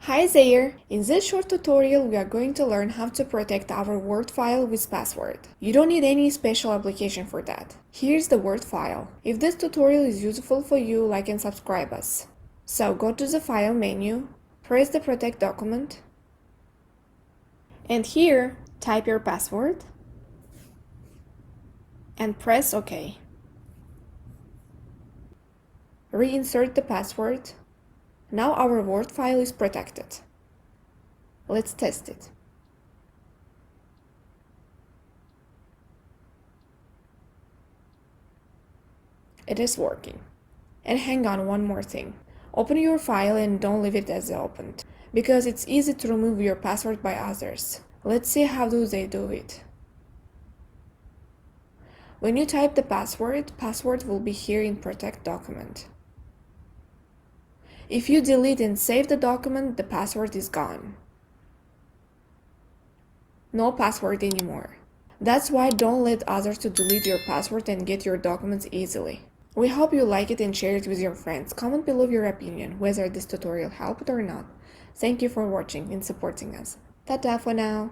Hi there! In this short tutorial, we are going to learn how to protect our Word file with password. You don't need any special application for that. Here's the Word file. If this tutorial is useful for you, like and subscribe us. So go to the File menu, press the Protect document, and here type your password and press OK. Reinsert the password. Now our Word file is protected. Let's test it. It is working. And hang on, one more thing. Open your file and don't leave it as opened, because it's easy to remove your password by others. Let's see how do they do it. When you type the password will be here in Protect document. If you delete and save the document, the password is gone. No password anymore. That's why don't let others to delete your password and get your documents easily. We hope you like it and share it with your friends. Comment below your opinion, whether this tutorial helped or not. Thank you for watching and supporting us. Ta-ta for now!